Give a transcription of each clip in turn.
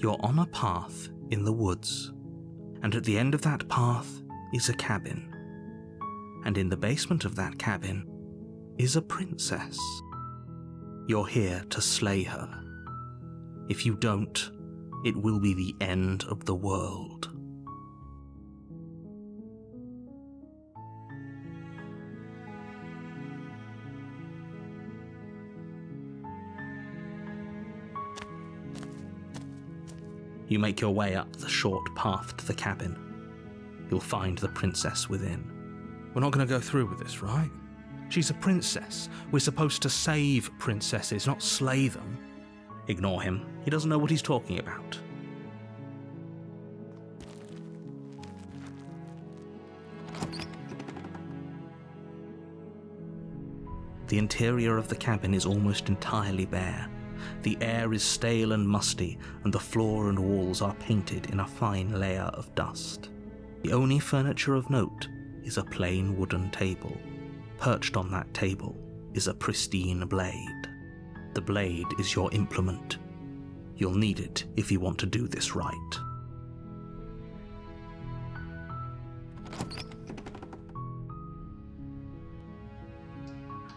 You're on a path in the woods, and at the end of that path is a cabin. And in the basement of that cabin is a princess. You're here to slay her. If you don't, it will be the end of the world. You make your way up the short path to the cabin. You'll find the princess within. We're not going to go through with this, right? She's a princess. We're supposed to save princesses, not slay them. Ignore him. He doesn't know what he's talking about. The interior of the cabin is almost entirely bare. The air is stale and musty, and the floor and walls are painted in a fine layer of dust. The only furniture of note is a plain wooden table. Perched on that table is a pristine blade. The blade is your implement. You'll need it if you want to do this right.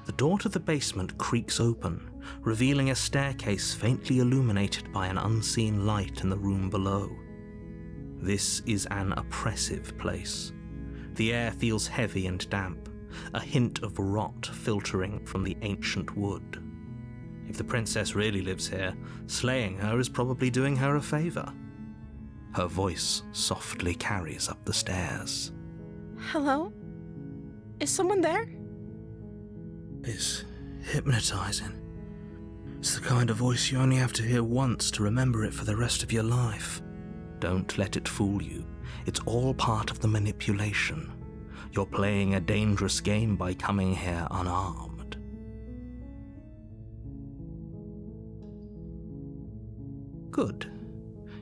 The door to the basement creaks open, revealing a staircase faintly illuminated by an unseen light in the room below. This is an oppressive place. The air feels heavy and damp, a hint of rot filtering from the ancient wood. If the princess really lives here, slaying her is probably doing her a favor. Her voice softly carries up the stairs. Hello? Is someone there? It's hypnotizing. It's the kind of voice you only have to hear once to remember it for the rest of your life. Don't let it fool you. It's all part of the manipulation. You're playing a dangerous game by coming here unarmed. Good.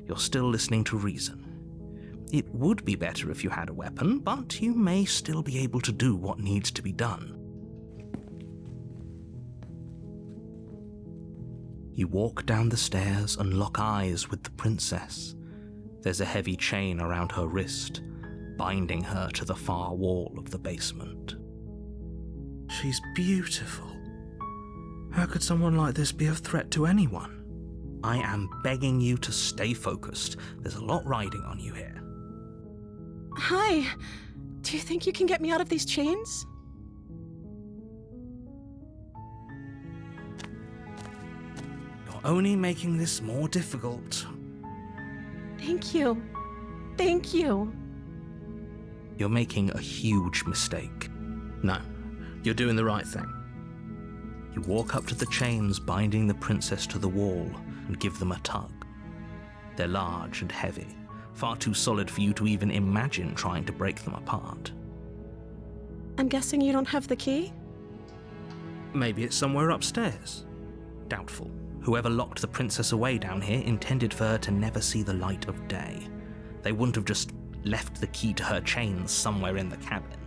You're still listening to reason. It would be better if you had a weapon, but you may still be able to do what needs to be done. You walk down the stairs and lock eyes with the princess. There's a heavy chain around her wrist, binding her to the far wall of the basement. She's beautiful. How could someone like this be a threat to anyone? I am begging you to stay focused. There's a lot riding on you here. Hi. Do you think you can get me out of these chains? Only making this more difficult. Thank you. Thank you. You're making a huge mistake. No, you're doing the right thing. You walk up to the chains binding the princess to the wall and give them a tug. They're large and heavy, far too solid for you to even imagine trying to break them apart. I'm guessing you don't have the key? Maybe it's somewhere upstairs. Doubtful. Whoever locked the princess away down here intended for her to never see the light of day. They wouldn't have just left the key to her chains somewhere in the cabin.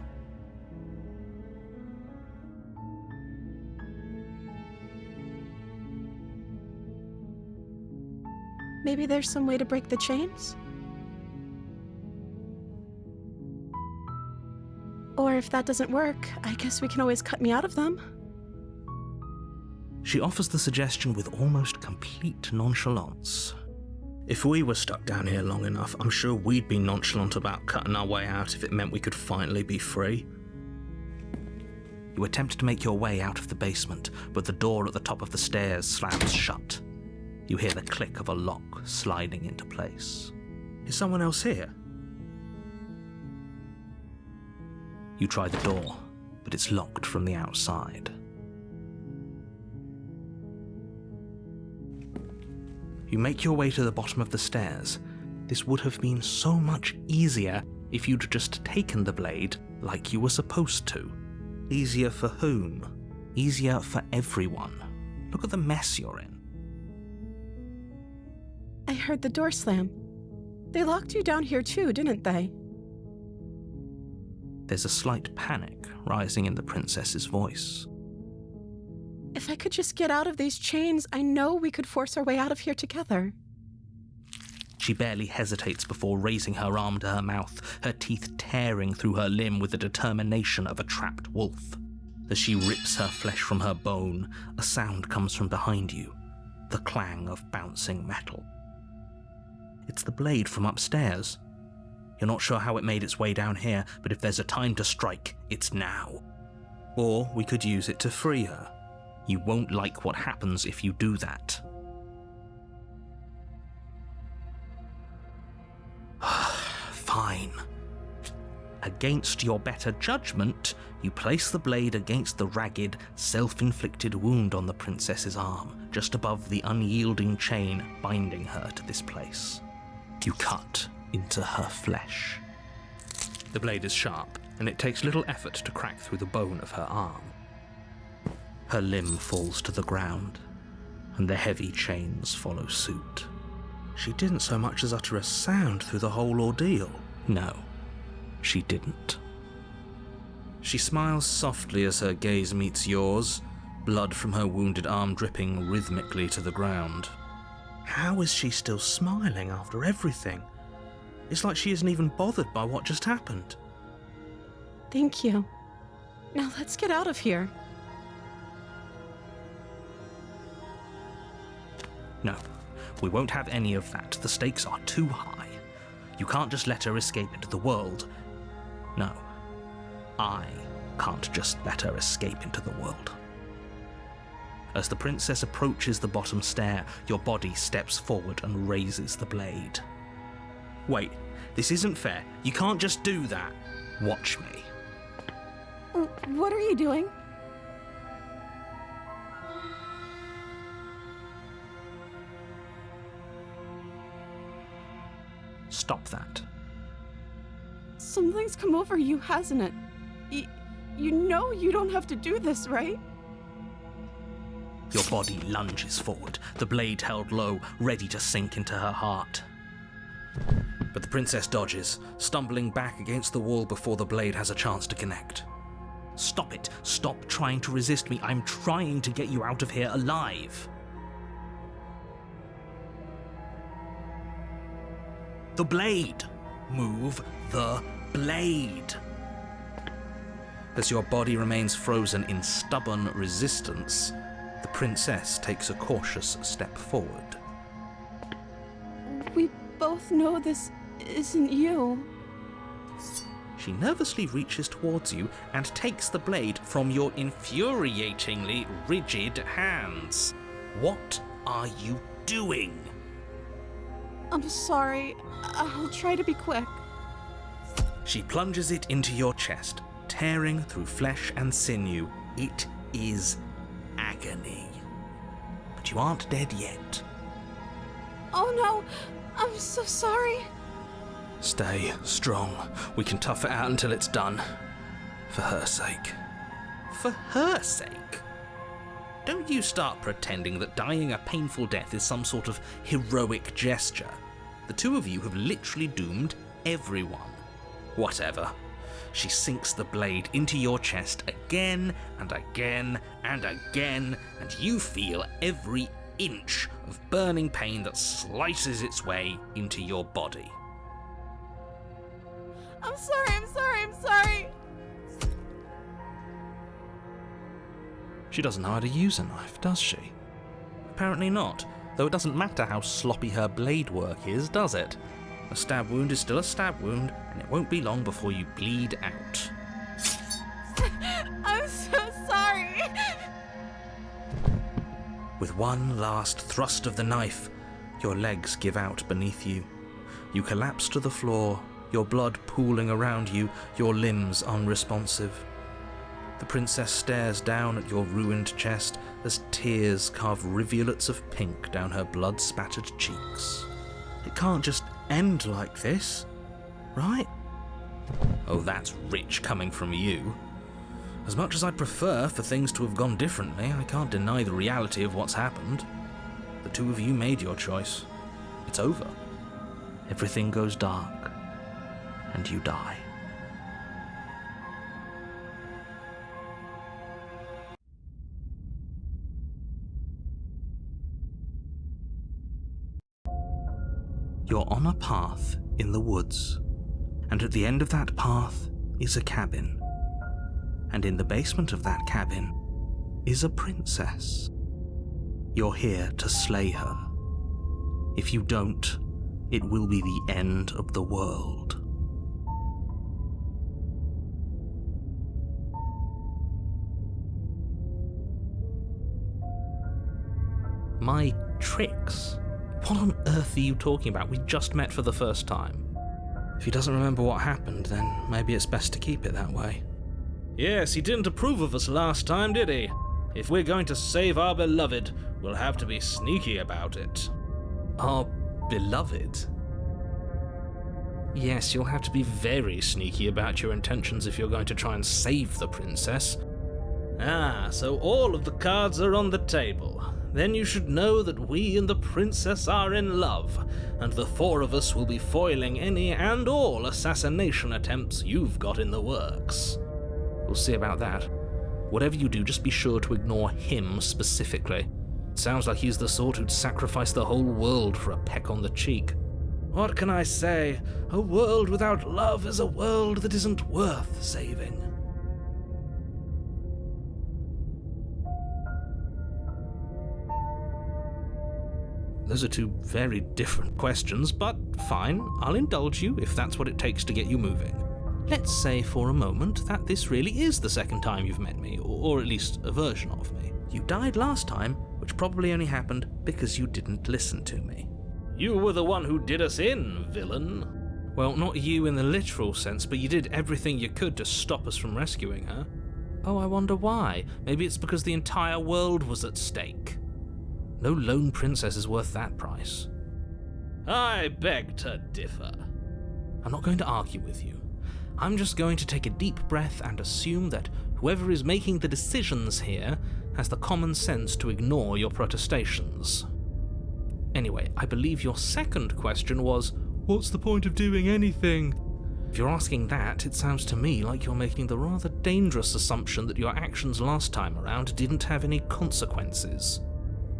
Maybe there's some way to break the chains? Or if that doesn't work, I guess we can always cut me out of them. She offers the suggestion with almost complete nonchalance. If we were stuck down here long enough, I'm sure we'd be nonchalant about cutting our way out if it meant we could finally be free. You attempt to make your way out of the basement, but the door at the top of the stairs slams shut. You hear the click of a lock sliding into place. Is someone else here? You try the door, but it's locked from the outside. You make your way to the bottom of the stairs. This would have been so much easier if you'd just taken the blade like you were supposed to. Easier for whom? Easier for everyone. Look at the mess you're in. I heard the door slam. They locked you down here too, didn't they? There's a slight panic rising in the princess's voice. If I could just get out of these chains, I know we could force our way out of here together. She barely hesitates before raising her arm to her mouth, her teeth tearing through her limb with the determination of a trapped wolf. As she rips her flesh from her bone, a sound comes from behind you, the clang of bouncing metal. It's the blade from upstairs. You're not sure how it made its way down here, but if there's a time to strike, it's now. Or we could use it to free her. You won't like what happens if you do that. Fine. Against your better judgment, you place the blade against the ragged, self-inflicted wound on the princess's arm, just above the unyielding chain binding her to this place. You cut into her flesh. The blade is sharp, and it takes little effort to crack through the bone of her arm. Her limb falls to the ground, and the heavy chains follow suit. She didn't so much as utter a sound through the whole ordeal. No, she didn't. She smiles softly as her gaze meets yours, blood from her wounded arm dripping rhythmically to the ground. How is she still smiling after everything? It's like she isn't even bothered by what just happened. Thank you. Now let's get out of here. No, we won't have any of that. The stakes are too high. You can't just let her escape into the world. No, I can't just let her escape into the world. As the princess approaches the bottom stair, your body steps forward and raises the blade. Wait, this isn't fair. You can't just do that. Watch me. What are you doing? Stop that. Something's come over you, hasn't it? You know you don't have to do this, right? Your body lunges forward, the blade held low, ready to sink into her heart. But the princess dodges, stumbling back against the wall before the blade has a chance to connect. Stop it. Stop trying to resist me. I'm trying to get you out of here alive. The blade. Move the blade. As your body remains frozen in stubborn resistance, the princess takes a cautious step forward. We both know this isn't you. She nervously reaches towards you and takes the blade from your infuriatingly rigid hands. What are you doing? I'm sorry. I'll try to be quick. She plunges it into your chest, tearing through flesh and sinew. It is agony. But you aren't dead yet. Oh no, I'm so sorry. Stay strong. We can tough it out until it's done. For her sake. For her sake? Don't you start pretending that dying a painful death is some sort of heroic gesture. The two of you have literally doomed everyone. Whatever. She sinks the blade into your chest again and again and again, and you feel every inch of burning pain that slices its way into your body. I'm sorry. She doesn't know how to use a knife, does she? Apparently not, though it doesn't matter how sloppy her blade work is, does it? A stab wound is still a stab wound, and it won't be long before you bleed out. I'm so sorry. With one last thrust of the knife, your legs give out beneath you. You collapse to the floor, your blood pooling around you, your limbs unresponsive. The princess stares down at your ruined chest as tears carve rivulets of pink down her blood-spattered cheeks. It can't just end like this, right? Oh, that's rich coming from you. As much as I'd prefer for things to have gone differently, I can't deny the reality of what's happened. The two of you made your choice. It's over. Everything goes dark, and you die. You're on a path in the woods, and at the end of that path is a cabin. And in the basement of that cabin is a princess. You're here to slay her. If you don't, it will be the end of the world. My tricks? What on earth are you talking about? We just met for the first time. If he doesn't remember what happened, then maybe it's best to keep it that way. Yes, he didn't approve of us last time, did he? If we're going to save our beloved, we'll have to be sneaky about it. Our beloved? Yes, you'll have to be very sneaky about your intentions if you're going to try and save the princess. Ah, so all of the cards are on the table. Then you should know that we and the princess are in love, and the four of us will be foiling any and all assassination attempts you've got in the works. We'll see about that. Whatever you do, just be sure to ignore him specifically. It sounds like he's the sort who'd sacrifice the whole world for a peck on the cheek. What can I say? A world without love is a world that isn't worth saving. Those are two very different questions, but fine, I'll indulge you if that's what it takes to get you moving. Let's say for a moment that this really is the second time you've met me, or at least a version of me. You died last time, which probably only happened because you didn't listen to me. You were the one who did us in, villain. Well, not you in the literal sense, but you did everything you could to stop us from rescuing her. Oh, I wonder why. Maybe it's because the entire world was at stake. No lone princess is worth that price. I beg to differ. I'm not going to argue with you. I'm just going to take a deep breath and assume that whoever is making the decisions here has the common sense to ignore your protestations. Anyway, I believe your second question was, what's the point of doing anything? If you're asking that, it sounds to me like you're making the rather dangerous assumption that your actions last time around didn't have any consequences.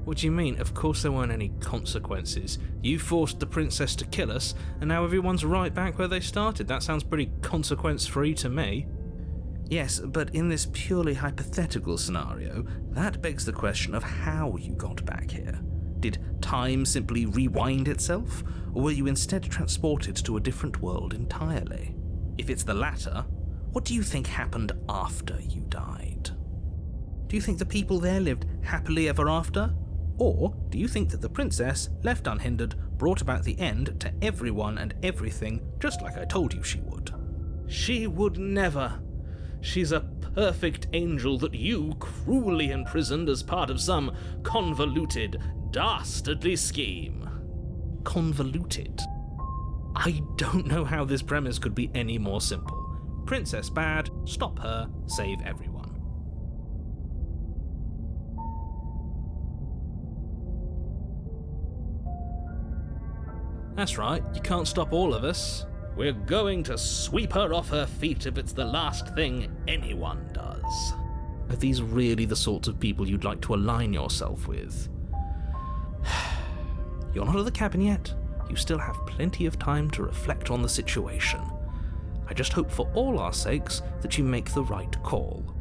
What do you mean? Of course there weren't any consequences. You forced the princess to kill us, and now everyone's right back where they started. That sounds pretty consequence-free to me. Yes, but in this purely hypothetical scenario, that begs the question of how you got back here. Did time simply rewind itself, or were you instead transported to a different world entirely? If it's the latter, what do you think happened after you died? Do you think the people there lived happily ever after? Or do you think that the princess, left unhindered, brought about the end to everyone and everything just like I told you she would? She would never. She's a perfect angel that you cruelly imprisoned as part of some convoluted, dastardly scheme. Convoluted? I don't know how this premise could be any more simple. Princess bad, stop her, save everyone. That's right, you can't stop all of us. We're going to sweep her off her feet if it's the last thing anyone does. Are these really the sorts of people you'd like to align yourself with? You're not at the cabin yet. You still have plenty of time to reflect on the situation. I just hope for all our sakes that you make the right call.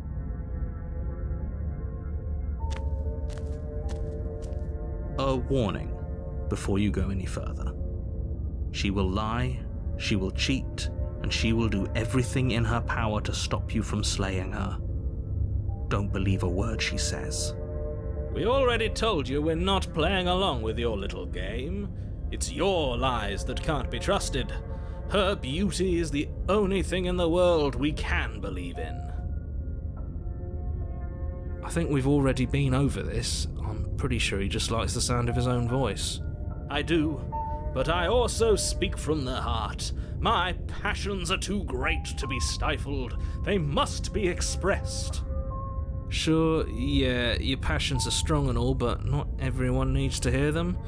A warning before you go any further. She will lie, she will cheat, and she will do everything in her power to stop you from slaying her. Don't believe a word she says. We already told you we're not playing along with your little game. It's your lies that can't be trusted. Her beauty is the only thing in the world we can believe in. I think we've already been over this. I'm pretty sure he just likes the sound of his own voice. I do. But I also speak from the heart. My passions are too great to be stifled. They must be expressed. Sure, yeah, your passions are strong and all, but not everyone needs to hear them.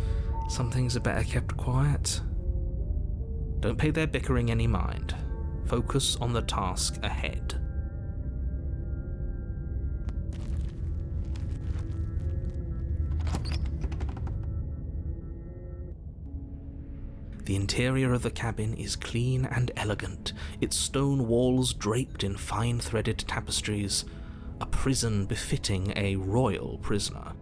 Some things are better kept quiet. Don't pay their bickering any mind. Focus on the task ahead. The interior of the cabin is clean and elegant, its stone walls draped in fine-threaded tapestries, a prison befitting a royal prisoner.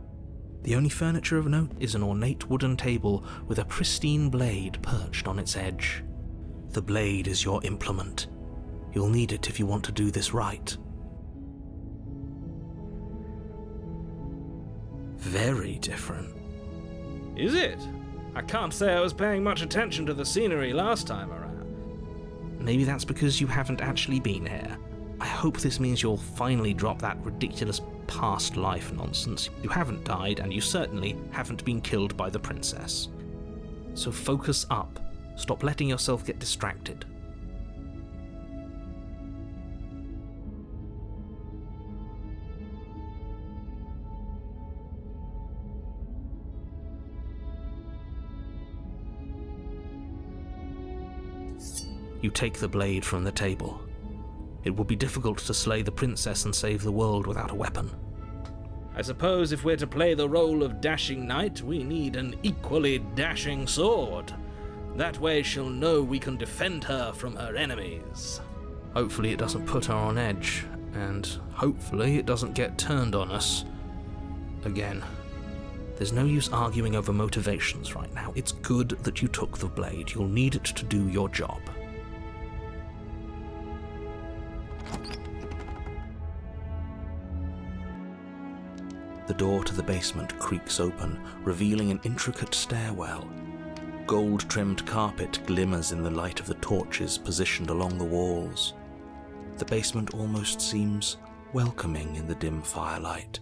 The only furniture of note is an ornate wooden table with a pristine blade perched on its edge. The blade is your implement. You'll need it if you want to do this right. Very different. Is it? I can't say I was paying much attention to the scenery last time around. Maybe that's because you haven't actually been here. I hope this means you'll finally drop that ridiculous past life nonsense. You haven't died, and you certainly haven't been killed by the princess. So focus up. Stop letting yourself get distracted. You take the blade from the table. It will be difficult to slay the princess and save the world without a weapon. I suppose if we're to play the role of dashing knight, we need an equally dashing sword. That way she'll know we can defend her from her enemies. Hopefully it doesn't put her on edge, and hopefully it doesn't get turned on us again. There's no use arguing over motivations right now. It's good that you took the blade. You'll need it to do your job. The door to the basement creaks open, revealing an intricate stairwell. Gold-trimmed carpet glimmers in the light of the torches positioned along the walls. The basement almost seems welcoming in the dim firelight.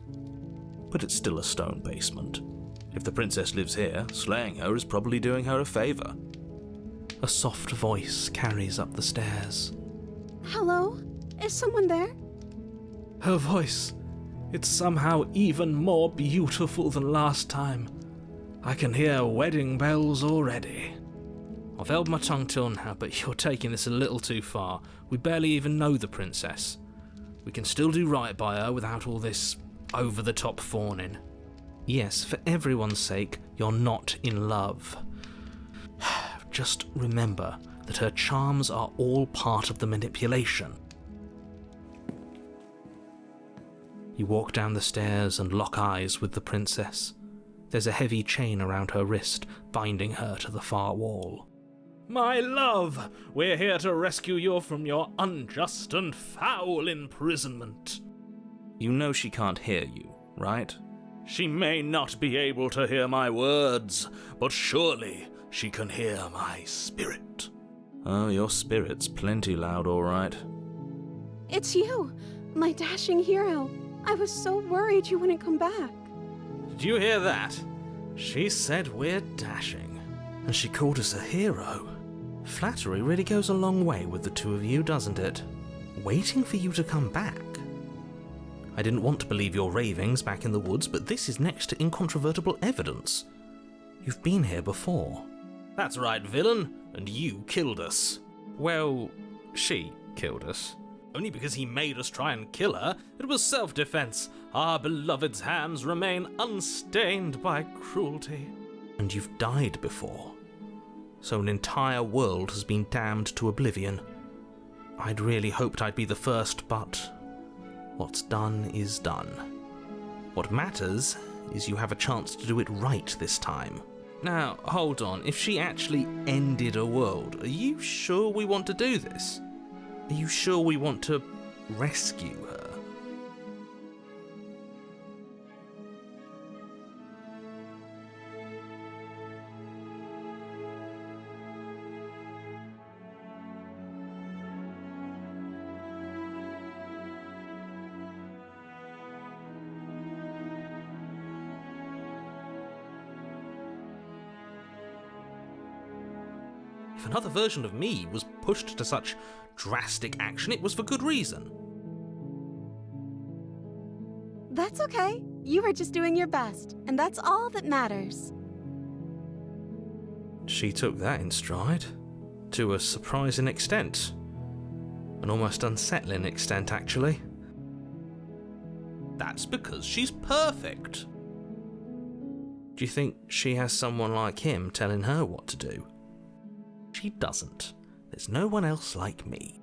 But it's still a stone basement. If the princess lives here, slaying her is probably doing her a favor. A soft voice carries up the stairs. Hello? Is someone there? Her voice. It's somehow even more beautiful than last time. I can hear wedding bells already. I've held my tongue till now, but you're taking this a little too far. We barely even know the princess. We can still do right by her without all this over-the-top fawning. Yes, for everyone's sake, you're not in love. Just remember that her charms are all part of the manipulation. You walk down the stairs and lock eyes with the princess. There's a heavy chain around her wrist, binding her to the far wall. My love, we're here to rescue you from your unjust and foul imprisonment. You know she can't hear you, right? She may not be able to hear my words, but surely she can hear my spirit. Oh, your spirit's plenty loud, all right. It's you, my dashing hero. I was so worried you wouldn't come back. Did you hear that? She said we're dashing. And she called us a hero. Flattery really goes a long way with the two of you, doesn't it? Waiting for you to come back. I didn't want to believe your ravings back in the woods, but this is next to incontrovertible evidence. You've been here before. That's right, villain, and you killed us. Well, she killed us. Only because he made us try and kill her. It was self-defense. Our beloved's hands remain unstained by cruelty. And you've died before. So an entire world has been damned to oblivion. I'd really hoped I'd be the first, but what's done is done. What matters is you have a chance to do it right this time. Now, hold on. If she actually ended a world, are you sure we want to do this? Are you sure we want to rescue her? If another version of me was pushed to such drastic action, it was for good reason. That's okay. You were just doing your best, and that's all that matters. She took that in stride, to a surprising extent. An almost unsettling extent, actually. That's because she's perfect. Do you think she has someone like him telling her what to do? she doesn't. There's no one else like me.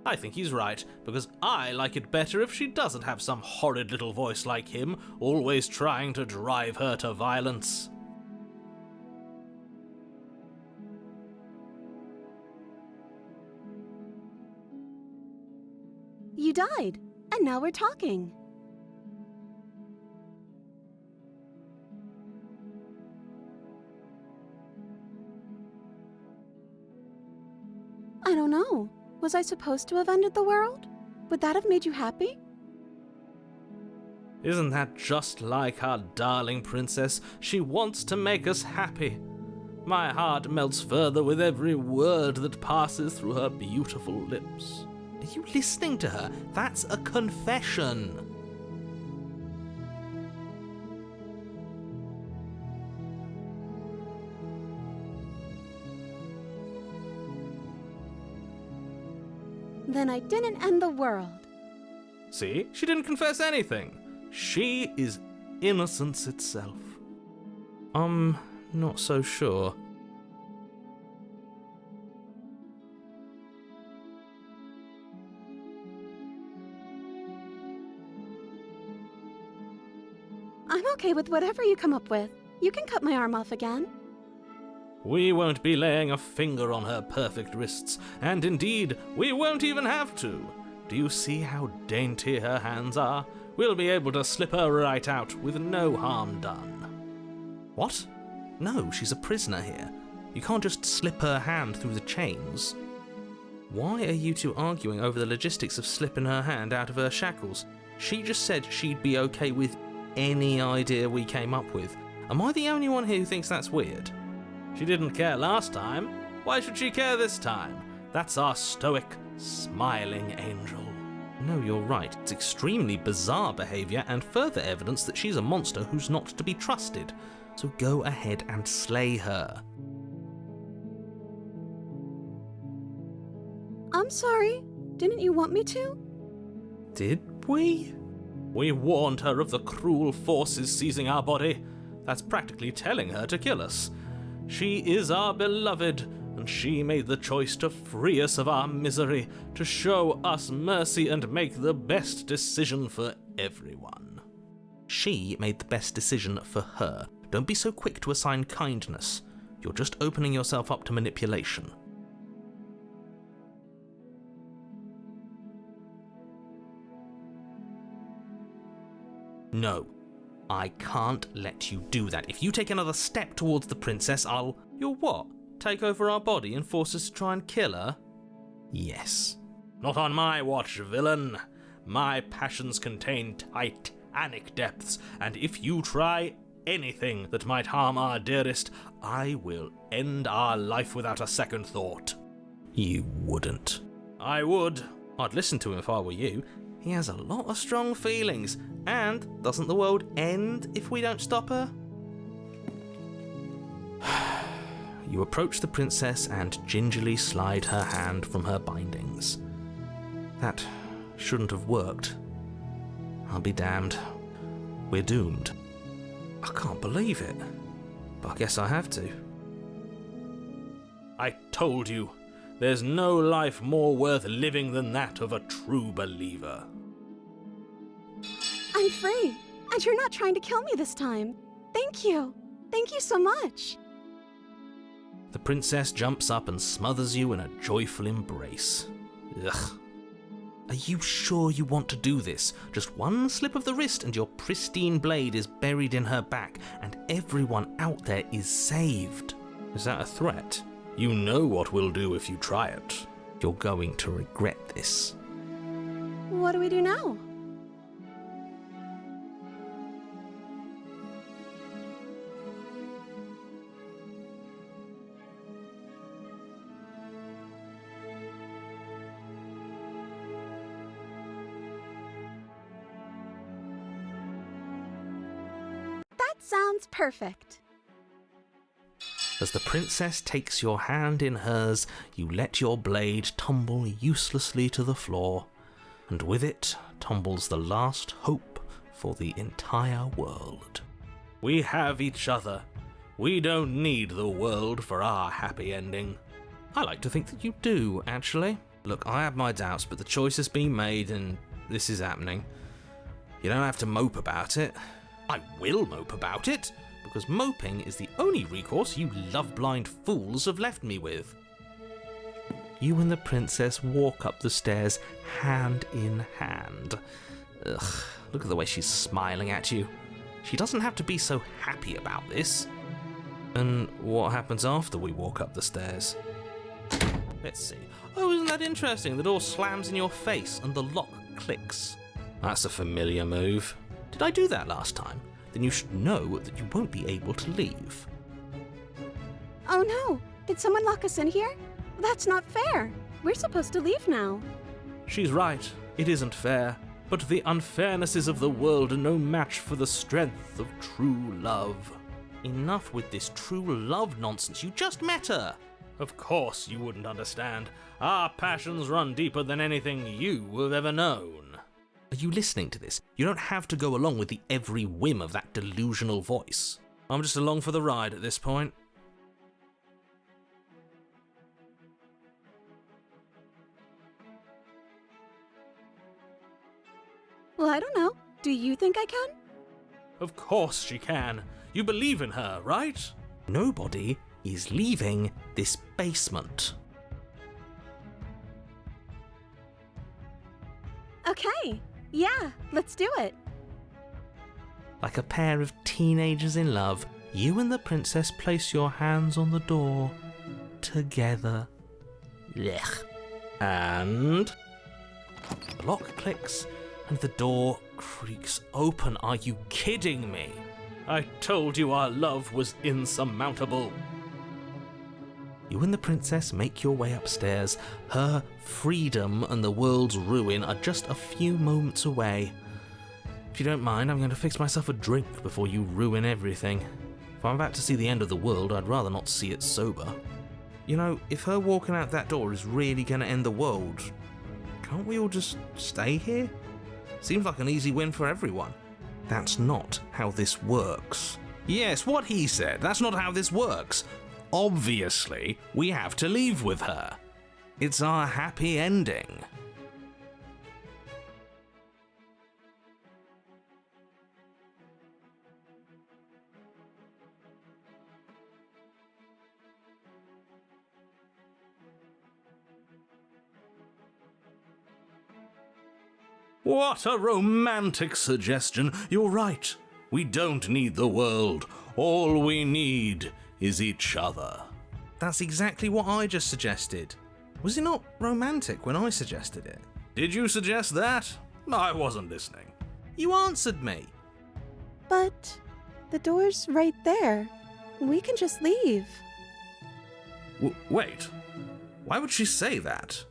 I think he's right, because I like it better if she doesn't have some horrid little voice like him, always trying to drive her to violence. You died, and now we're talking. I don't know. Was I supposed to have ended the world? Would that have made you happy? Isn't that just like our darling princess? She wants to make us happy. My heart melts further with every word that passes through her beautiful lips. Are you listening to her? That's a confession. Then I didn't end the world. See? She didn't confess anything. She is innocence itself. Not so sure. I'm okay with whatever you come up with. You can cut my arm off again. We won't be laying a finger on her perfect wrists, and indeed, we won't even have to. Do you see how dainty her hands are? We'll be able to slip her right out with no harm done. What? No, she's a prisoner here. You can't just slip her hand through the chains. Why are you two arguing over the logistics of slipping her hand out of her shackles? She just said she'd be okay with any idea we came up with. Am I the only one here who thinks that's weird? She didn't care last time. Why should she care this time? That's our stoic, smiling angel. No, you're right. It's extremely bizarre behaviour and further evidence that she's a monster who's not to be trusted. So go ahead and slay her. I'm sorry. Didn't you want me to? Did we? We warned her of the cruel forces seizing our body. That's practically telling her to kill us. She is our beloved, and she made the choice to free us of our misery, to show us mercy and make the best decision for everyone. She made the best decision for her. Don't be so quick to assign kindness. You're just opening yourself up to manipulation. No, I can't let you do that. If you take another step towards the princess, I'll... You'll what? Take over our body and force us to try and kill her? Yes. Not on my watch, villain. My passions contain titanic depths, and if you try anything that might harm our dearest, I will end our life without a second thought. You wouldn't. I would. I'd listen to him if I were you. He has a lot of strong feelings. And doesn't the world end if we don't stop her? You approach the princess and gingerly slide her hand from her bindings. That shouldn't have worked. I'll be damned. We're doomed. I can't believe it. But I guess I have to. I told you. There's no life more worth living than that of a true believer. I'm free, and you're not trying to kill me this time. Thank you. Thank you so much. The princess jumps up and smothers you in a joyful embrace. Ugh. Are you sure you want to do this? Just one slip of the wrist and your pristine blade is buried in her back, and everyone out there is saved. Is that a threat? You know what we'll do if you try it. You're going to regret this. What do we do now? Sounds perfect. As the princess takes your hand in hers, you let your blade tumble uselessly to the floor, and with it tumbles the last hope for the entire world. We have each other. We don't need the world for our happy ending. I like to think that you do, actually. Look, I have my doubts, but the choice has been made and this is happening. You don't have to mope about it. I will mope about it, because moping is the only recourse you love-blind fools have left me with. You and the princess walk up the stairs hand in hand. Ugh, look at the way she's smiling at you. She doesn't have to be so happy about this. And what happens after we walk up the stairs? Let's see. Oh, isn't that interesting? The door slams in your face and the lock clicks. That's a familiar move. Did I do that last time? Then you should know that you won't be able to leave. Oh no! Did someone lock us in here? That's not fair. We're supposed to leave now. She's right. It isn't fair. But the unfairnesses of the world are no match for the strength of true love. Enough with this true love nonsense. You just met her. Of course you wouldn't understand. Our passions run deeper than anything you have ever known. Are you listening to this? You don't have to go along with the every whim of that delusional voice. I'm just along for the ride at this point. Well, I don't know. Do you think I can? Of course she can. You believe in her, right? Nobody is leaving this basement. Okay. Yeah, let's do it. Like a pair of teenagers in love, you and the princess place your hands on the door together. Blech. And the lock clicks and the door creaks open. Are you kidding me? I told you our love was insurmountable. You and the princess make your way upstairs. Her freedom and the world's ruin are just a few moments away. If you don't mind, I'm going to fix myself a drink before you ruin everything. If I'm about to see the end of the world, I'd rather not see it sober. You know, if her walking out that door is really going to end the world, can't we all just stay here? Seems like an easy win for everyone. That's not how this works. Yes, what he said. That's not how this works. Obviously, we have to leave with her. It's our happy ending. What a romantic suggestion. You're right. We don't need the world. All we need is each other. That's exactly what I just suggested. Was it not romantic when I suggested it? Did you suggest that? I wasn't listening. You answered me. But the door's right there. We can just leave. Wait. Why would she say that?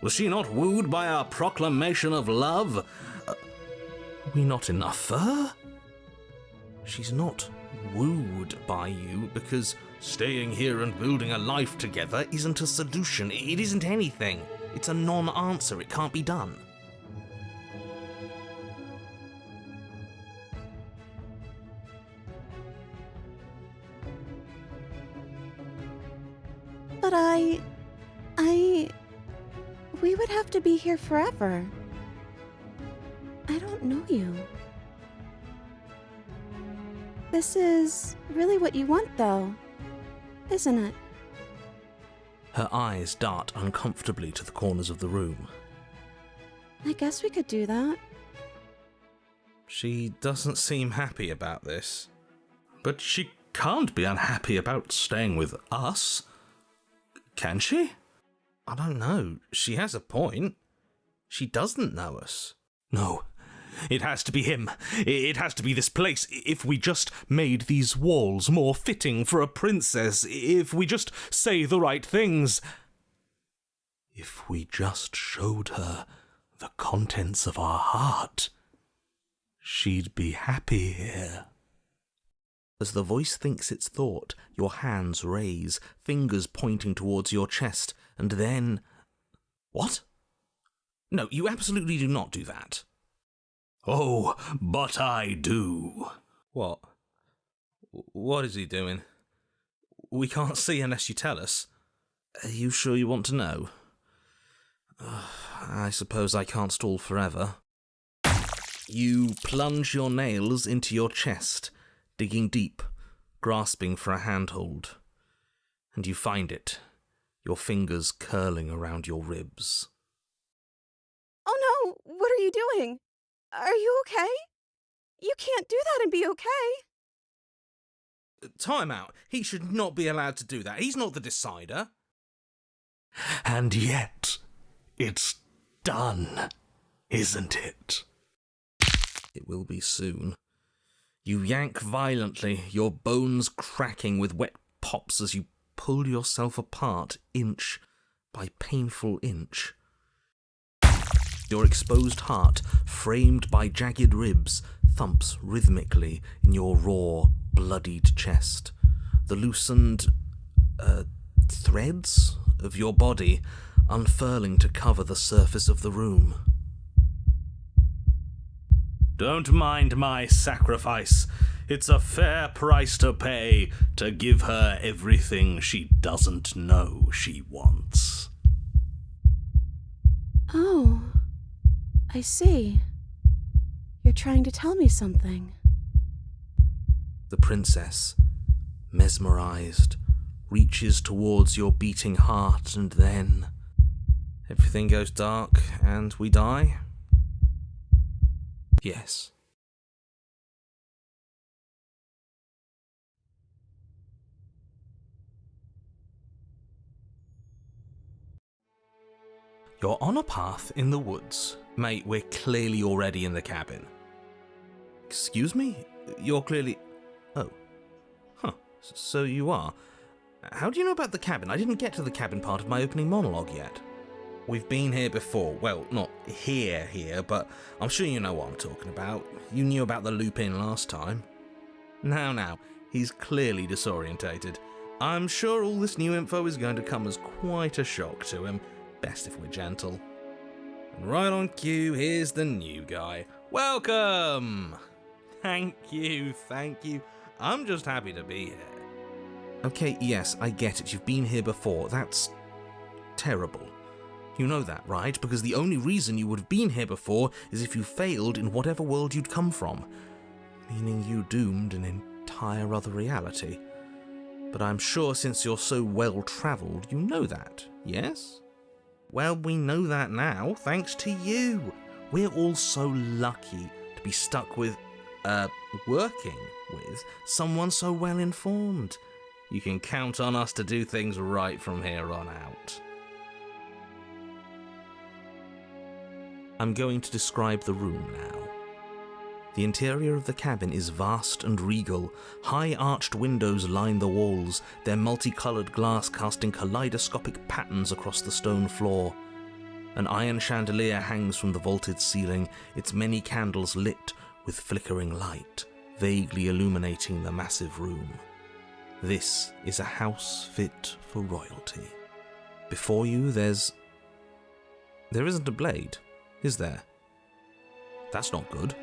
Was she not wooed by our proclamation of love? Are we not enough for her? She's not wooed by you because staying here and building a life together isn't a solution. It isn't anything. It's a non-answer. It can't be done. But we would have to be here forever. I don't know you. This is really what you want, though, isn't it? Her eyes dart uncomfortably to the corners of the room. I guess we could do that. She doesn't seem happy about this. But she can't be unhappy about staying with us. Can she? I don't know. She has a point. She doesn't know us. No. It has to be him. It has to be this place. If we just made these walls more fitting for a princess. If we just say the right things. If we just showed her the contents of our heart. She'd be happy here. As the voice thinks its thought, your hands raise, fingers pointing towards your chest, and then... What? No, you absolutely do not do that. Oh, but I do. What? What is he doing? We can't see unless you tell us. Are you sure you want to know? I suppose I can't stall forever. You plunge your nails into your chest, digging deep, grasping for a handhold. And you find it, your fingers curling around your ribs. Oh no, what are you doing? Are you okay? You can't do that and be okay. Time out. He should not be allowed to do that. He's not the decider. And yet, it's done, isn't it? It will be soon. You yank violently, your bones cracking with wet pops as you pull yourself apart inch by painful inch. Your exposed heart, framed by jagged ribs, thumps rhythmically in your raw, bloodied chest. The loosened threads of your body unfurling to cover the surface of the room. Don't mind my sacrifice. It's a fair price to pay to give her everything she doesn't know she wants. Oh, I see. You're trying to tell me something. The princess, mesmerized, reaches towards your beating heart, and then everything goes dark and we die? Yes. You're on a path in the woods. Mate, we're clearly already in the cabin. Excuse me? You're clearly... Oh. Huh. So you are. How do you know about the cabin? I didn't get to the cabin part of my opening monologue yet. We've been here before. Well, not here, but I'm sure you know what I'm talking about. You knew about the loop-in last time. Now, he's clearly disorientated. I'm sure all this new info is going to come as quite a shock to him. Best if we're gentle. And right on cue, here's the new guy. Welcome! Thank you. I'm just happy to be here. Okay, yes, I get it. You've been here before. That's terrible. You know that, right? Because the only reason you would have been here before is if you failed in whatever world you'd come from. Meaning you doomed an entire other reality. But I'm sure since you're so well-travelled, you know that, yes? Well, we know that now, thanks to you. We're all so lucky to be stuck with, working with someone so well-informed. You can count on us to do things right from here on out. I'm going to describe the room now. The interior of the cabin is vast and regal. High arched windows line the walls, their multicoloured glass casting kaleidoscopic patterns across the stone floor. An iron chandelier hangs from the vaulted ceiling, its many candles lit with flickering light, vaguely illuminating the massive room. This is a house fit for royalty. Before you, there isn't a blade, is there? That's not good.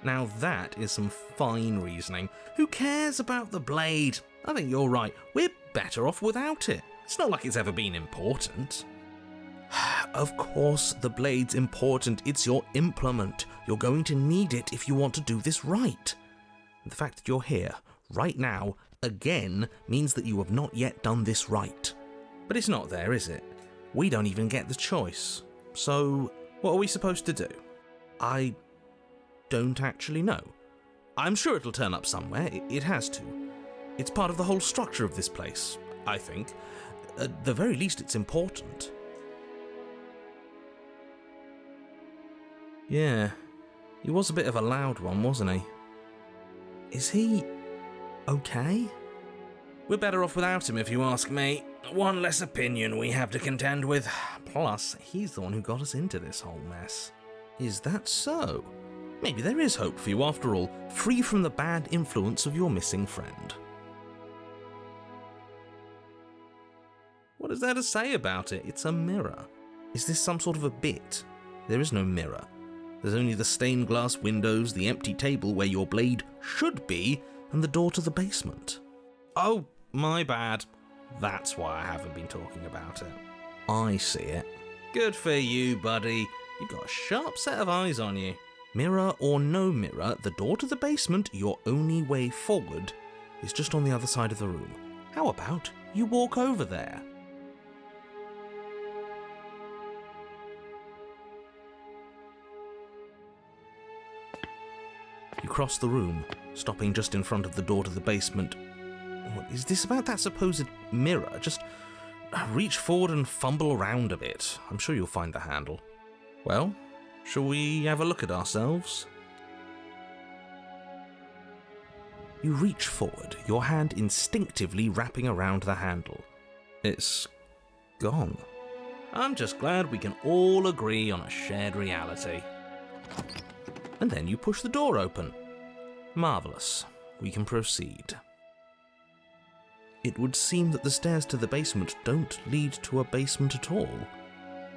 Now that is some fine reasoning. Who cares about the blade? I think you're right. We're better off without it. It's not like it's ever been important. Of course the blade's important. It's your implement. You're going to need it if you want to do this right. And the fact that you're here, right now, again, means that you have not yet done this right. But it's not there, is it? We don't even get the choice. So, what are we supposed to do? I don't actually know. I'm sure it'll turn up somewhere. It has to. It's part of the whole structure of this place, I think. At the very least, it's important. Yeah, he was a bit of a loud one, wasn't he? Is he okay? We're better off without him, if you ask me. One less opinion we have to contend with. Plus, he's the one who got us into this whole mess. Is that so? Maybe there is hope for you after all, free from the bad influence of your missing friend. is there to say about it? It's a mirror. Is this some sort of a bit? There is no mirror. There's only the stained glass windows, the empty table where your blade should be, and the door to the basement. Oh, my bad. That's why I haven't been talking about it. I see it. Good for you, buddy. You've got a sharp set of eyes on you. Mirror or no mirror, the door to the basement, your only way forward, is just on the other side of the room. How about you walk over there? You cross the room, stopping just in front of the door to the basement. What is this about that supposed mirror? Just reach forward and fumble around a bit. I'm sure you'll find the handle. Well, shall we have a look at ourselves? You reach forward, your hand instinctively wrapping around the handle. It's gone. I'm just glad we can all agree on a shared reality. And then you push the door open. Marvellous. We can proceed. It would seem that the stairs to the basement don't lead to a basement at all.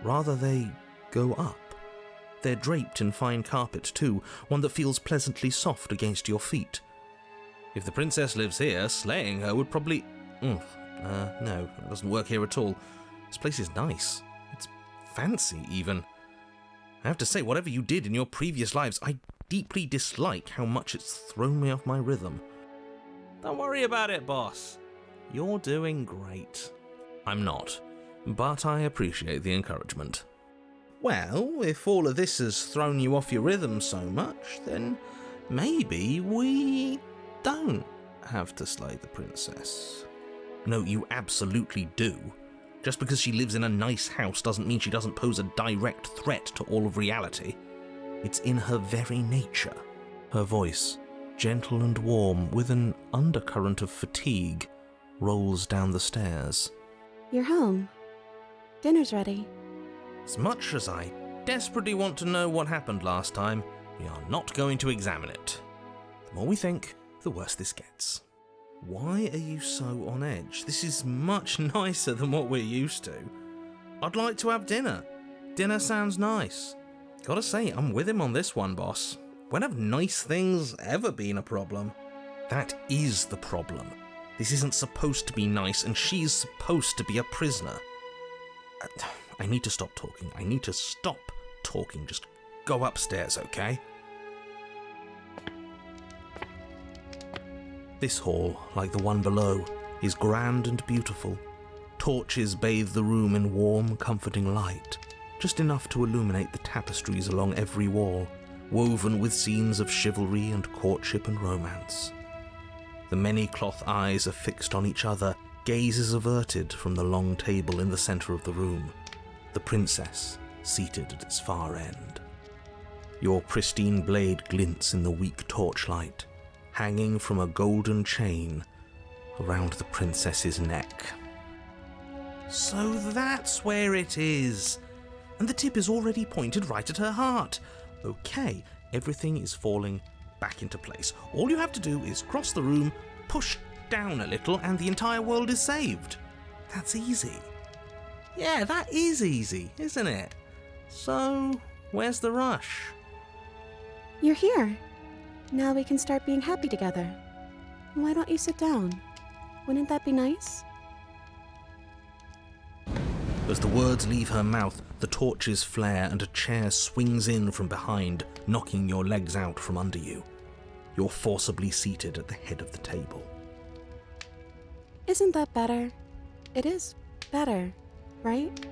Rather, they go up. They're draped in fine carpet too, one that feels pleasantly soft against your feet. If the princess lives here, slaying her would probably... no, that doesn't work here at all. This place is nice. It's fancy, even. I have to say, whatever you did in your previous lives, I deeply dislike how much it's thrown me off my rhythm. Don't worry about it, boss. You're doing great. I'm not, but I appreciate the encouragement. Well, if all of this has thrown you off your rhythm so much, then maybe we don't have to slay the princess. No, you absolutely do. Just because she lives in a nice house doesn't mean she doesn't pose a direct threat to all of reality. It's in her very nature. Her voice, gentle and warm, with an undercurrent of fatigue, rolls down the stairs. You're home. Dinner's ready. As much as I desperately want to know what happened last time, we are not going to examine it. The more we think, the worse this gets. Why are you so on edge? This is much nicer than what we're used to. I'd like to have dinner. Dinner sounds nice. Gotta say, I'm with him on this one, boss. When have nice things ever been a problem? That is the problem. This isn't supposed to be nice, and she's supposed to be a prisoner. I need to stop talking. I need to stop talking. Just go upstairs, okay? This hall, like the one below, is grand and beautiful. Torches bathe the room in warm, comforting light, just enough to illuminate the tapestries along every wall, woven with scenes of chivalry and courtship and romance. The many cloth eyes are fixed on each other, gazes averted from the long table in the centre of the room, the princess seated at its far end. Your pristine blade glints in the weak torchlight, hanging from a golden chain around the princess's neck. So that's where it is! And the tip is already pointed right at her heart. Okay, everything is falling back into place. All you have to do is cross the room, push down a little, and the entire world is saved. That's easy. Yeah, that is easy, isn't it? So, where's the rush? You're here. Now we can start being happy together. Why don't you sit down? Wouldn't that be nice? As the words leave her mouth, the torches flare and a chair swings in from behind, knocking your legs out from under you. You're forcibly seated at the head of the table. Isn't that better? It is better, right?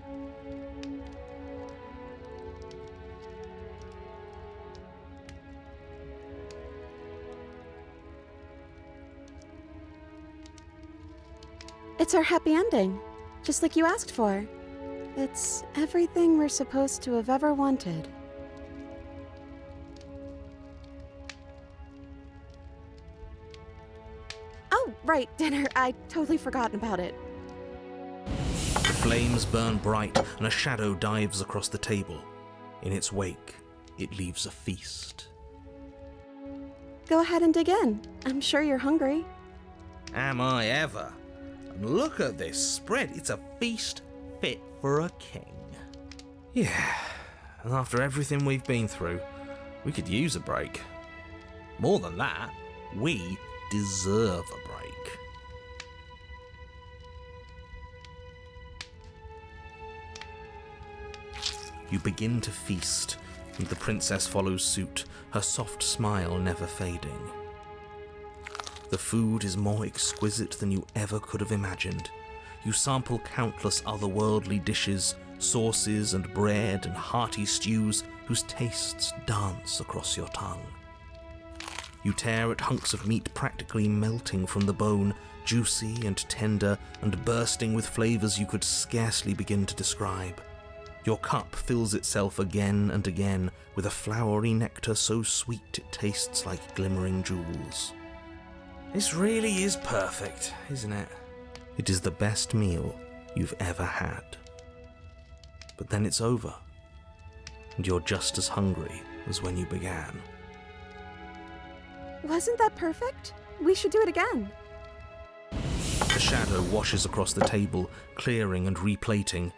It's our happy ending, just like you asked for. It's everything we're supposed to have ever wanted. Oh, right, dinner. I'd totally forgotten about it. The flames burn bright and a shadow dives across the table. In its wake, it leaves a feast. Go ahead and dig in. I'm sure you're hungry. Am I ever? And look at this spread. It's a feast fit for a king. Yeah, and after everything we've been through, we could use a break. More than that, we deserve a break. You begin to feast, and the princess follows suit, her soft smile never fading. The food is more exquisite than you ever could have imagined. You sample countless otherworldly dishes, sauces and bread and hearty stews whose tastes dance across your tongue. You tear at hunks of meat practically melting from the bone, juicy and tender and bursting with flavours you could scarcely begin to describe. Your cup fills itself again and again with a flowery nectar so sweet it tastes like glimmering jewels. This really is perfect, isn't it? It is the best meal you've ever had. But then it's over, and you're just as hungry as when you began. Wasn't that perfect? We should do it again. The shadow washes across the table, clearing and replating.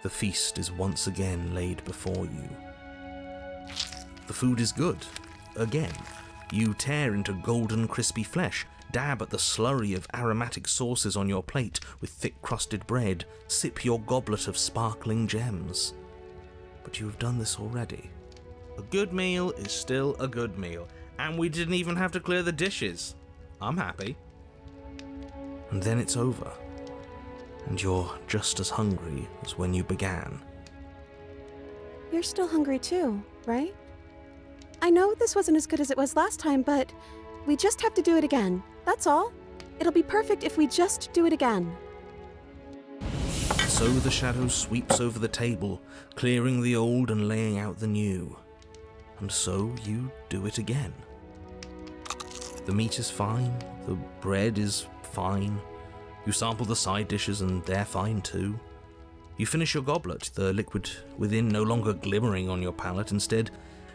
The feast is once again laid before you. The food is good. Again, you tear into golden crispy flesh, dab at the slurry of aromatic sauces on your plate with thick-crusted bread, sip your goblet of sparkling gems. But you have done this already. A good meal is still a good meal, and we didn't even have to clear the dishes. I'm happy. And then it's over, and you're just as hungry as when you began. You're still hungry too, right? I know this wasn't as good as it was last time, but we just have to do it again. That's all. It'll be perfect if we just do it again. So the shadow sweeps over the table, clearing the old and laying out the new. And so you do it again. The meat is fine, the bread is fine. You sample the side dishes and they're fine too. You finish your goblet, the liquid within no longer glimmering on your palate, instead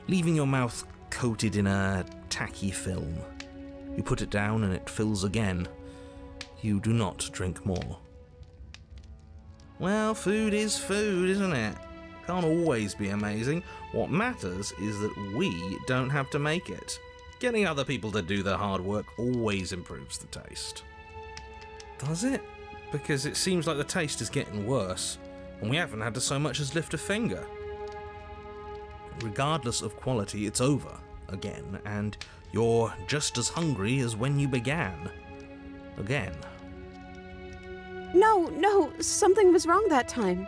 leaving your mouth coated in a tacky film. You put it down and it fills again. You do not drink more. Well, food is food, isn't it? Can't always be amazing. What matters is that we don't have to make it. Getting other people to do their hard work always improves the taste. Does it? Because it seems like the taste is getting worse, and we haven't had to so much as lift a finger. Regardless of quality, it's over again, and you're just as hungry as when you began. Again. No, something was wrong that time.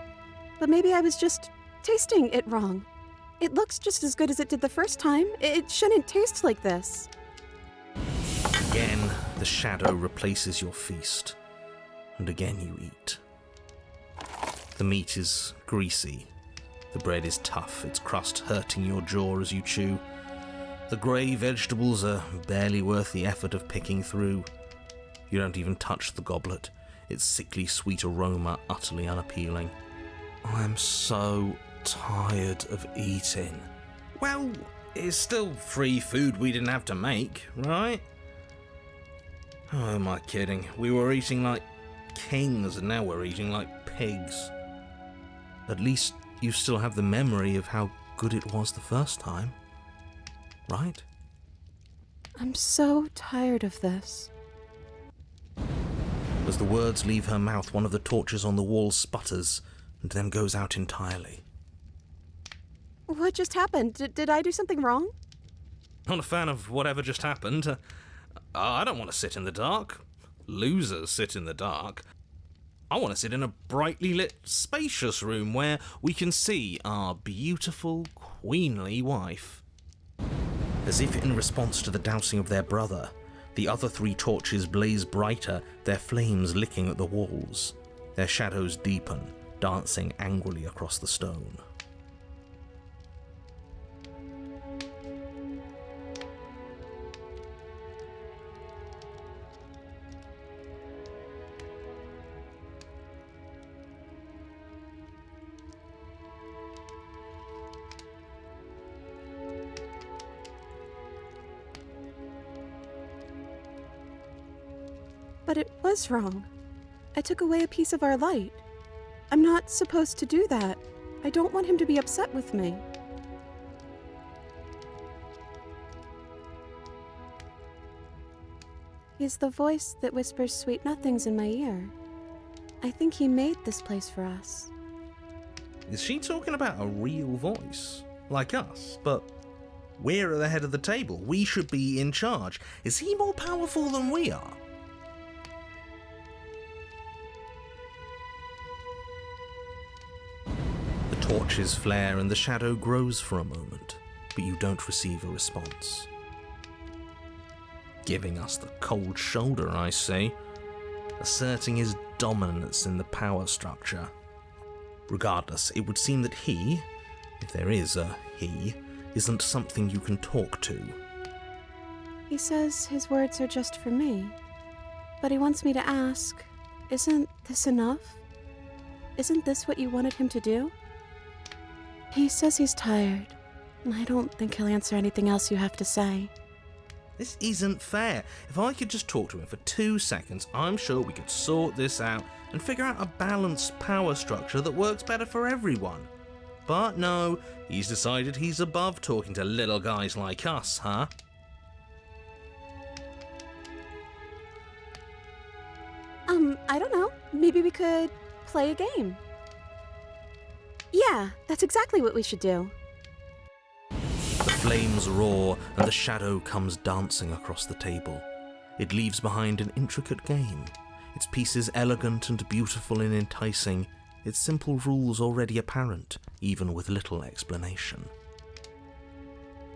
But maybe I was just tasting it wrong. It looks just as good as it did the first time. It shouldn't taste like this. Again, the shadow replaces your feast, and again you eat. The meat is greasy. The bread is tough, its crust hurting your jaw as you chew. The grey vegetables are barely worth the effort of picking through. You don't even touch the goblet, its sickly sweet aroma utterly unappealing. I'm so tired of eating. Well, it's still free food we didn't have to make, right? Oh, am I kidding? We were eating like kings and now we're eating like pigs. At least you still have the memory of how good it was the first time, right? I'm so tired of this. As the words leave her mouth, one of the torches on the wall sputters and then goes out entirely. What just happened? Did I do something wrong? Not a fan of whatever just happened. I don't want to sit in the dark. Losers sit in the dark. I want to sit in a brightly lit, spacious room where we can see our beautiful, queenly wife. As if in response to the dousing of their brother, the other 3 torches blaze brighter, their flames licking at the walls. Their shadows deepen, dancing angrily across the stone. But it was wrong. I took away a piece of our light. I'm not supposed to do that. I don't want him to be upset with me. He's the voice that whispers sweet nothings in my ear. I think he made this place for us. Is she talking about a real voice? Like us? But we're at the head of the table. We should be in charge. Is he more powerful than we are? The torches flare and the shadow grows for a moment, but you don't receive a response. Giving us the cold shoulder, I say, asserting his dominance in the power structure. Regardless, it would seem that he, if there is a he, isn't something you can talk to. He says his words are just for me, but he wants me to ask, isn't this enough? Isn't this what you wanted him to do? He says he's tired, and I don't think he'll answer anything else you have to say. This isn't fair. If I could just talk to him for 2 seconds, I'm sure we could sort this out and figure out a balanced power structure that works better for everyone. But no, he's decided he's above talking to little guys like us, huh? I don't know. Maybe we could play a game. Yeah, that's exactly what we should do. The flames roar and the shadow comes dancing across the table. It leaves behind an intricate game, its pieces elegant and beautiful and enticing, its simple rules already apparent, even with little explanation.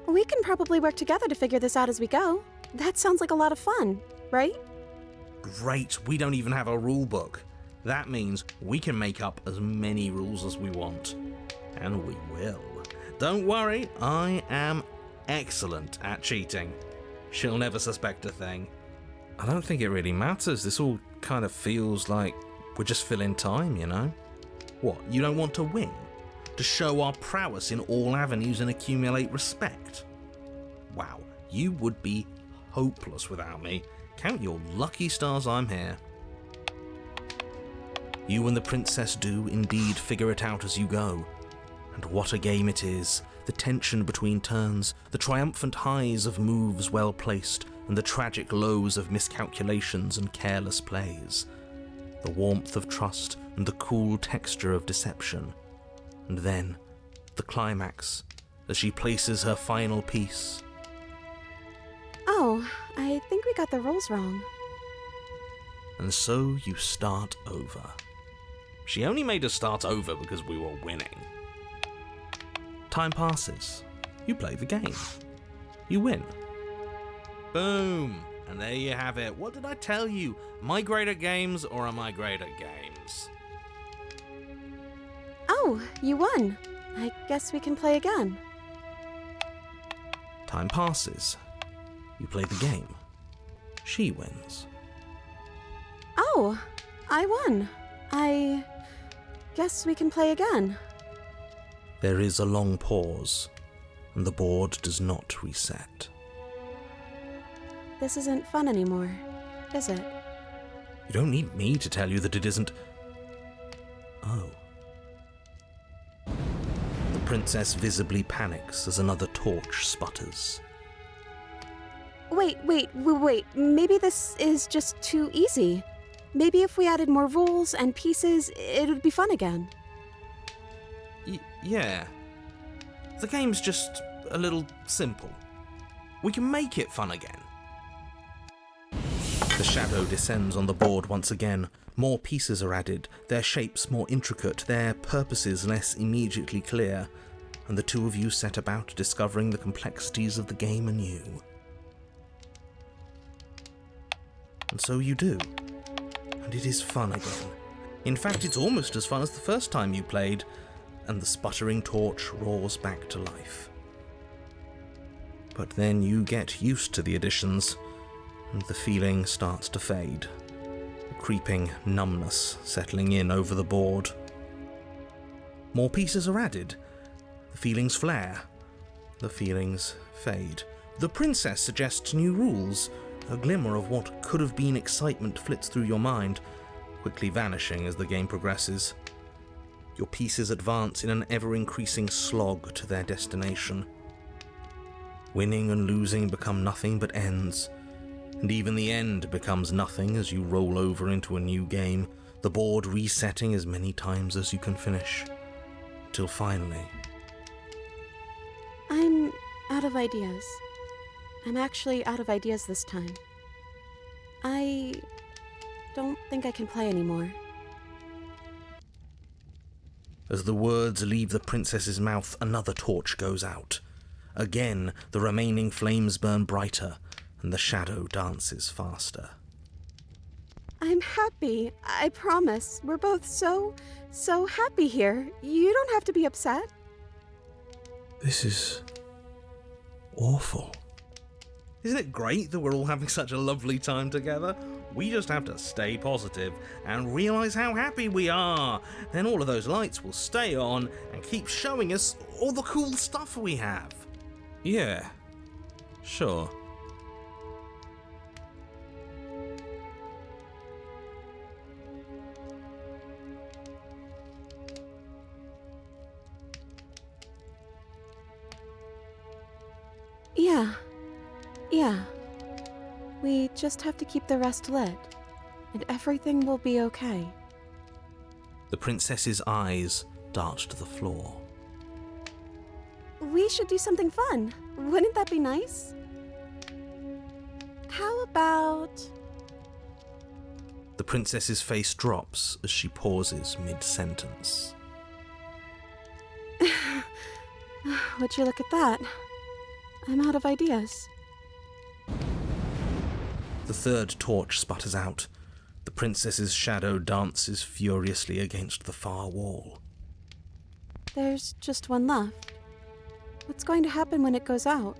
We can probably work together to figure this out as we go. That sounds like a lot of fun, right? Great, we don't even have a rule book. That means we can make up as many rules as we want. And we will. Don't worry, I am excellent at cheating. She'll never suspect a thing. I don't think it really matters. This all kind of feels like we're just filling time, you know? What, you don't want to win? To show our prowess in all avenues and accumulate respect? Wow, you would be hopeless without me. Count your lucky stars I'm here. You and the princess do indeed figure it out as you go. And what a game it is. The tension between turns, the triumphant highs of moves well placed, and the tragic lows of miscalculations and careless plays. The warmth of trust and the cool texture of deception. And then, the climax, as she places her final piece. Oh, I think we got the rules wrong. And so you start over. She only made us start over because we were winning. Time passes. You play the game. You win. Boom! And there you have it. What did I tell you? Am I great at games or am I great at games? Oh, you won. I guess we can play again. Time passes. You play the game. She wins. Oh, I won. I guess we can play again. There is a long pause, and the board does not reset. This isn't fun anymore, is it? You don't need me to tell you that it isn't. Oh. The princess visibly panics as another torch sputters. Wait. Maybe this is just too easy. Maybe if we added more rules and pieces, it would be fun again. Yeah. The game's just a little simple. We can make it fun again. The shadow descends on the board once again. More pieces are added, their shapes more intricate, their purposes less immediately clear, and the two of you set about discovering the complexities of the game anew. And so you do. And it is fun again. In fact, it's almost as fun as the first time you played, and the sputtering torch roars back to life. But then you get used to the additions, and the feeling starts to fade. A creeping numbness settling in over the board. More pieces are added. The feelings flare. The feelings fade. The princess suggests new rules. A glimmer of what could have been excitement flits through your mind, quickly vanishing as the game progresses. Your pieces advance in an ever-increasing slog to their destination. Winning and losing become nothing but ends, and even the end becomes nothing as you roll over into a new game, the board resetting as many times as you can finish, till finally... I'm out of ideas. I'm actually out of ideas this time. I don't think I can play anymore. As the words leave the princess's mouth, another torch goes out. Again, the remaining flames burn brighter, and the shadow dances faster. I'm happy. I promise. We're both so happy here. You don't have to be upset. This is... awful. Isn't it great that we're all having such a lovely time together? We just have to stay positive and realise how happy we are. Then all of those lights will stay on and keep showing us all the cool stuff we have. Yeah, sure. Yeah. We just have to keep the rest lit, and everything will be okay. The princess's eyes dart to the floor. We should do something fun. Wouldn't that be nice? How about... The princess's face drops as she pauses mid-sentence. Would you look at that? I'm out of ideas. The third torch sputters out. The princess's shadow dances furiously against the far wall. There's just one left. What's going to happen when it goes out?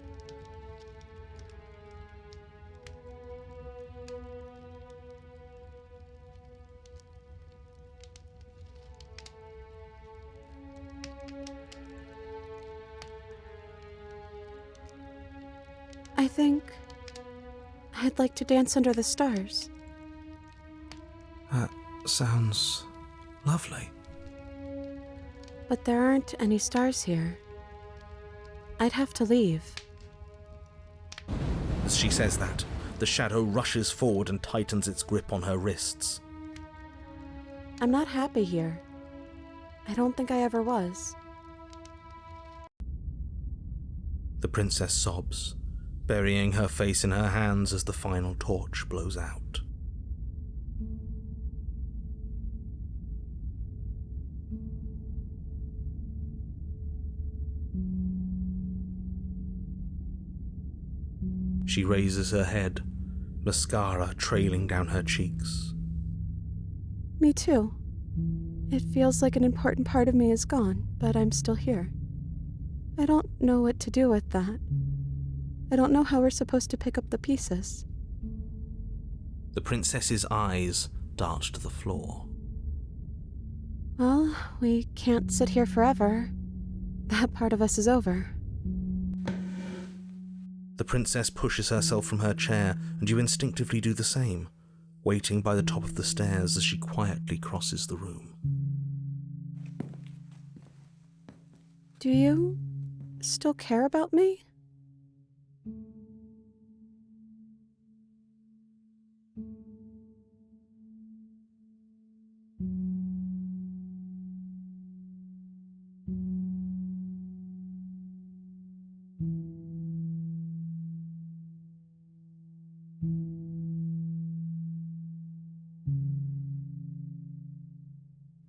I think I'd like to dance under the stars. That sounds lovely. But there aren't any stars here. I'd have to leave. As she says that, the shadow rushes forward and tightens its grip on her wrists. I'm not happy here. I don't think I ever was. The princess sobs, burying her face in her hands as the final torch blows out. She raises her head, mascara trailing down her cheeks. Me too. It feels like an important part of me is gone, but I'm still here. I don't know what to do with that. I don't know how we're supposed to pick up the pieces. The princess's eyes dart to the floor. Well, we can't sit here forever. That part of us is over. The princess pushes herself from her chair, and you instinctively do the same, waiting by the top of the stairs as she quietly crosses the room. Do you still care about me?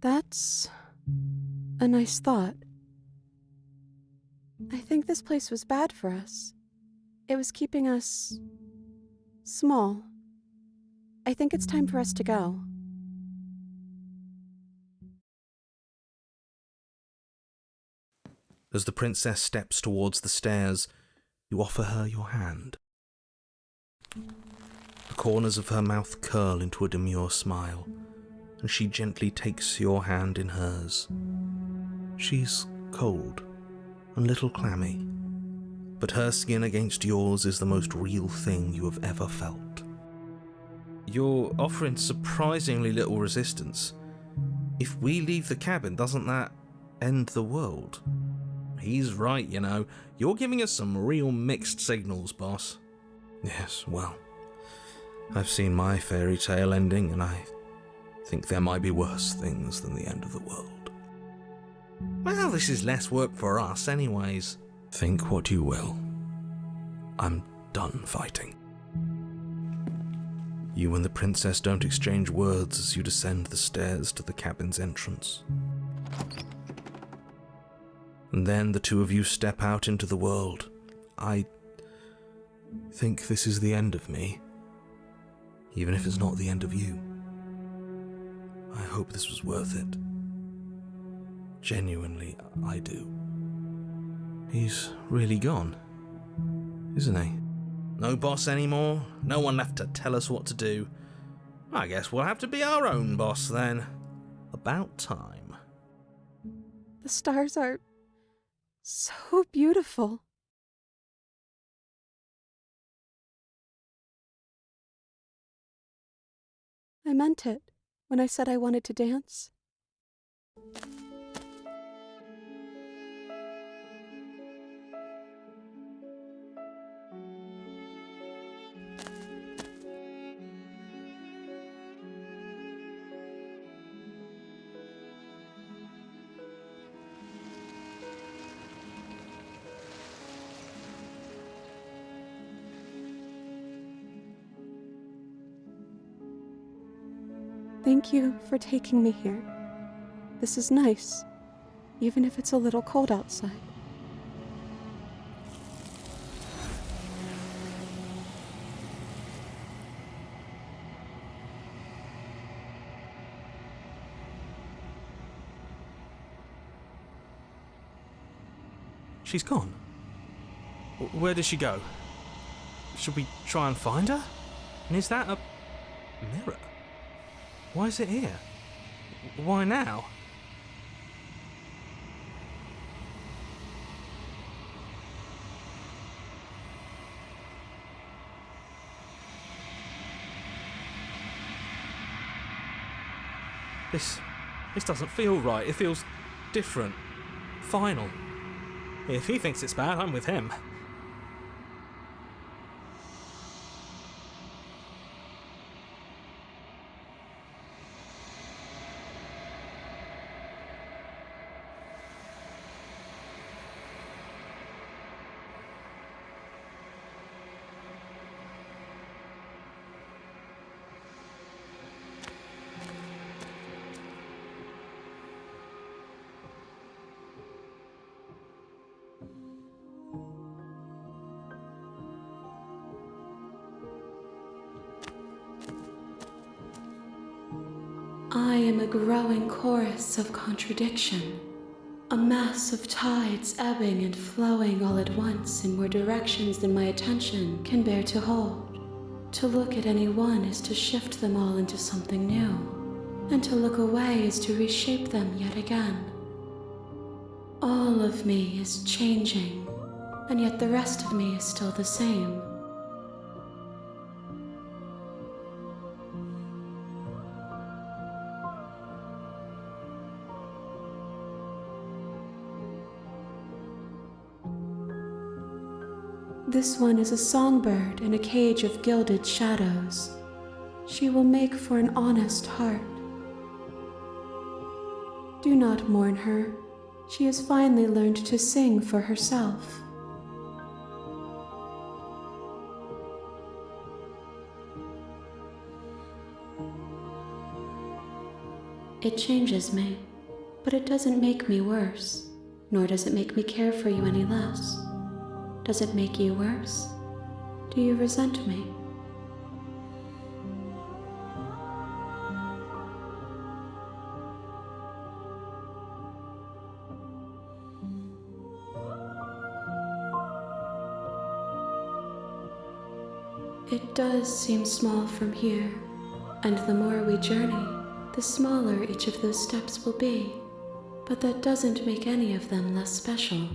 That's a nice thought. I think this place was bad for us. It was keeping us small. I think it's time for us to go. As the princess steps towards the stairs, you offer her your hand. The corners of her mouth curl into a demure smile, and she gently takes your hand in hers. She's cold, a little clammy, but her skin against yours is the most real thing you have ever felt. You're offering surprisingly little resistance. If we leave the cabin, doesn't that end the world? He's right, you know. You're giving us some real mixed signals, boss. Yes, well, I've seen my fairy tale ending, and I think there might be worse things than the end of the world. Well, this is less work for us anyways. Think what you will. I'm done fighting. You and the princess don't exchange words as you descend the stairs to the cabin's entrance. And then the two of you step out into the world. I think this is the end of me, even if it's not the end of you. I hope this was worth it. Genuinely, I do. He's really gone, isn't he? No boss anymore, no one left to tell us what to do. I guess we'll have to be our own boss then. About time. The stars are so beautiful. I meant it when I said I wanted to dance. Thank you for taking me here. This is nice, even if it's a little cold outside. She's gone. Where did she go? Should we try and find her? And is that a mirror? Why is it here? Why now? This doesn't feel right. It feels different. Final. If he thinks it's bad, I'm with him. I am a growing chorus of contradiction, a mass of tides ebbing and flowing all at once in more directions than my attention can bear to hold. To look at any one is to shift them all into something new, and to look away is to reshape them yet again. All of me is changing, and yet the rest of me is still the same. This one is a songbird in a cage of gilded shadows. She will make for an honest heart. Do not mourn her. She has finally learned to sing for herself. It changes me, but it doesn't make me worse, nor does it make me care for you any less. Does it make you worse? Do you resent me? It does seem small from here, and the more we journey, the smaller each of those steps will be, but that doesn't make any of them less special.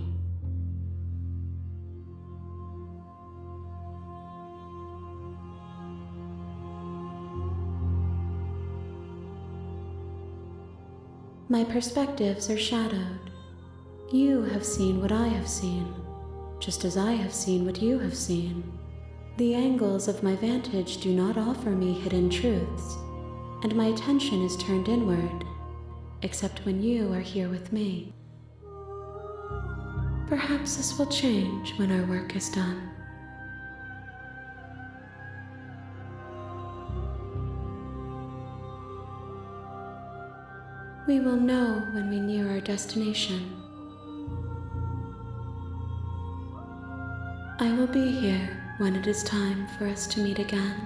My perspectives are shadowed. You have seen what I have seen, just as I have seen what you have seen. The angles of my vantage do not offer me hidden truths, and my attention is turned inward, except when you are here with me. Perhaps this will change when our work is done. We will know when we near our destination. I will be here when it is time for us to meet again.